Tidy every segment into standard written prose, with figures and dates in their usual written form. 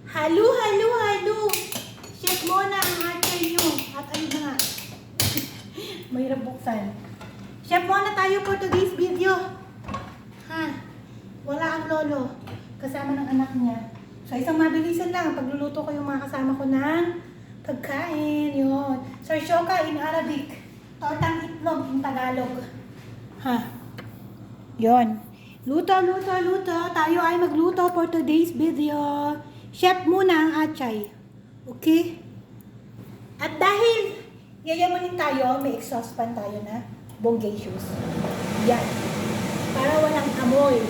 Halo, halo, halo. Chef Mona ang ate nyo. At ano na nga. Mahirap buksan. Chef Mona tayo for today's video. Ha? Wala ang lolo. Kasama ng anak niya. So isang mabilisan lang. Pagluluto ko yung mga kasama ko ng pagkain. Yun. Sarshoka in Arabic. Tortang itlog in Tagalog. Ha? Yun. Luto, luto, luto. Tayo ay magluto for today's video. Chef muna ang atchay. Okay? At dahil yayamanin tayo, may exhaust fan tayo na bonggacious. Yan. Para walang amoy.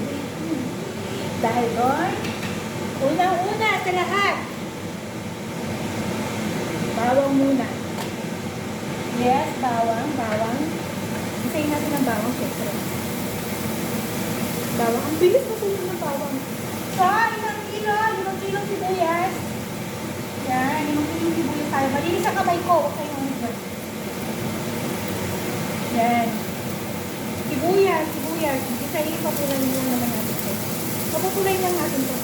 Dahil doon, unang-una sa lahat, bawang muna. Yes, bawang, bawang. Isayin natin ang bawang, syempre. Bawang. Ang bilis na sunog ng bawang. Ilang kilong sibuyas. Yan, 5 kilong sibuyas tayo. Malinis ang kamay ko. Okay, yan. Sibuyas. Isayin, papulay lang naman natin ito. Papulay lang natin ito.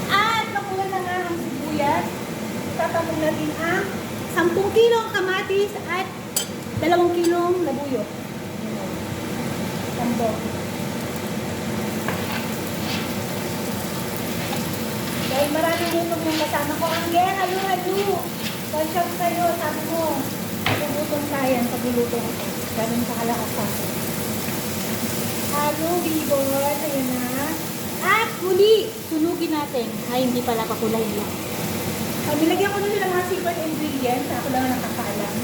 At papulay na nga ang sibuyas. Tatapon natin ang 10 kilong kamatis at 2 kilong labuyo. Tambo. Dahil maraming gutom yung kasama ko. Angel, halo. Conshop sa'yo, sabi mo. Gutom kaya ang pagluluto ko. Ganun kakalakas sa akin. Halo, bibon. Ayan na. At muli, sunugin natin. Ay, hindi pala pakulay lang. Nilagyan ko nila ng mga secret ingredients. Ako lang nakakaalam.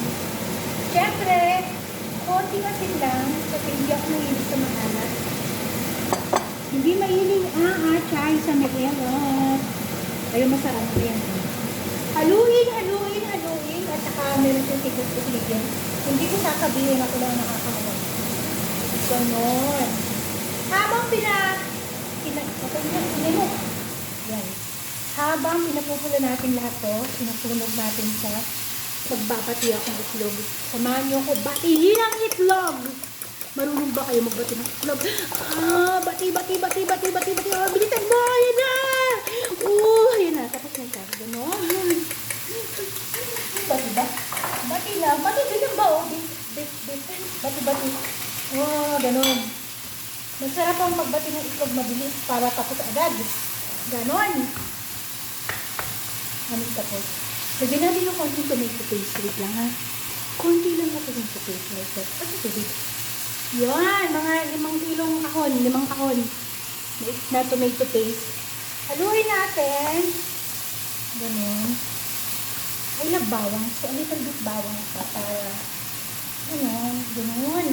Siyempre, konting asin lang. Kasi hindi ako mahilig sa maalat. Hindi mahilig ang atchay sa meron. Ayun, masarap na yan. Haluin. At saka meron yung secret ingredients. Hindi ko sasabihin, ako lang nakakaalam. Ganon. Habang yan. Habang pinapupula natin lahat to, pinasunog natin sa magbabati akong itlog. Samahan niyo ako, batiin ang itlog! Marunong ba kayo magbati ng itlog? Bati. Bilisan mo! Ayan na! Ayan na. Tapos na siya. Ganon. Bati ba? Bati lang. Bati din ba? Bati. Ganon. Masarap ang magbati ng itlog mabilis para tapos agad. Ganon. Tapos. Lagyan natin yung konting tomato paste. Wait lang ha. Konti lang na tomato paste. Like that. Ano tubig? Yan. Mga 5 kilong kahon. 5 kahon. Na tomato paste. Haluin natin. Ganon. I love bawang. So, a little bit bawang pa para ganon.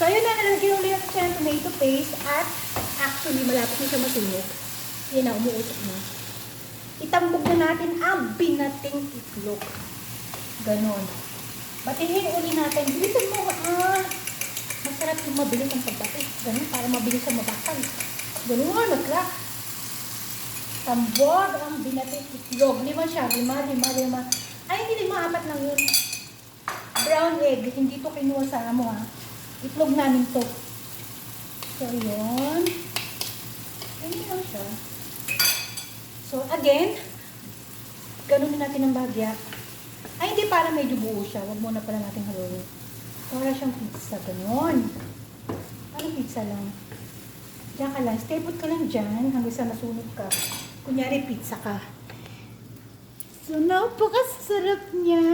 So, ayun na. Nalagyan ulit siya ng tomato paste at actually, malapit na siya masunog. Yan na, umuusok na. Itambog na natin ang binating itlog. Ganon. Batiin uli natin. Bilisan mo. Masarap yung mabilis ang pagbati. Ganon, para mabilis ang mabakal. Ganon, nagla. Tambog ang binating itlog. 5 siya. 5. Ay, hindi 5. 4 lang yun. Brown egg. Hindi to kinuha sa itlog namin to. So, yun. Hindi lang siya. So, again, ganunin natin ang bagya. Ay, hindi para medyo buo siya. Huwag muna pala natin haluin. Para siyang pizza. Ganon. Parang pizza lang. Diyan ka lang. Stay put ka lang dyan hanggang sa masunog ka. Kunyari, pizza ka. So, napakasarap niya.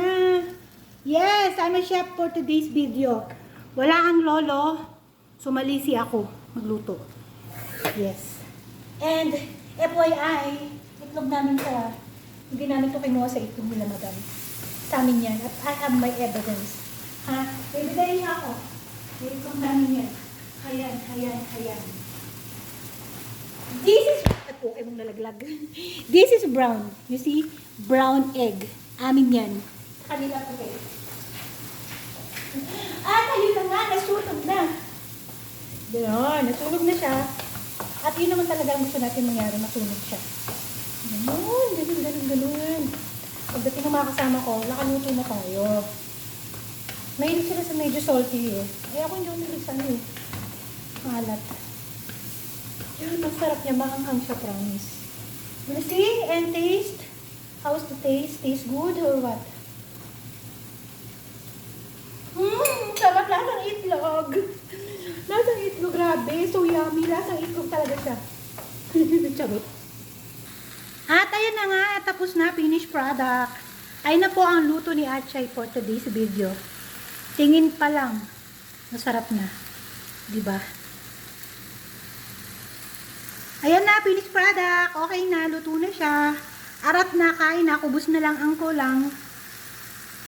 Yes, I'm a chef for today's video. Wala ang lolo. So, malisi ako magluto. Yes. And, FYI, itlog namin hindi namin ito kinuha sa itlog nila, madam. Sa amin yan. At I have my evidence. Ha? Evidence ako. Itlog namin yan. Ayan. This is, okay mong nalaglag. This is brown. You see? Brown egg. Amin yan. Kanila po kayo. Ayun na nga. Nasunog na. Gano'n. Nasunog na siya. At yun naman talaga ang gusto natin mangyari, masunog siya. Ganun. Pagdating ng mga kasama ko, nakaluto na tayo. Mahilig sila sa medyo salty eh. Ay ako hindi umilig sa maalat. Yun, masarap niya. Maanghang siya, promise. Wanna see and taste? How's the taste? Taste good or what? Sarap lasang itlog. Lasang itlog, grabe. So yummy. Lasang itlog talaga siya. Charot. At ayan na nga, tapos na, finished product. Ay na po ang luto ni Achay for today's video. Tingin pa lang, masarap na. Diba? Ayan na, finished product. Okay na, luto na siya. Arat na, kain na, kubos na lang ang kulang.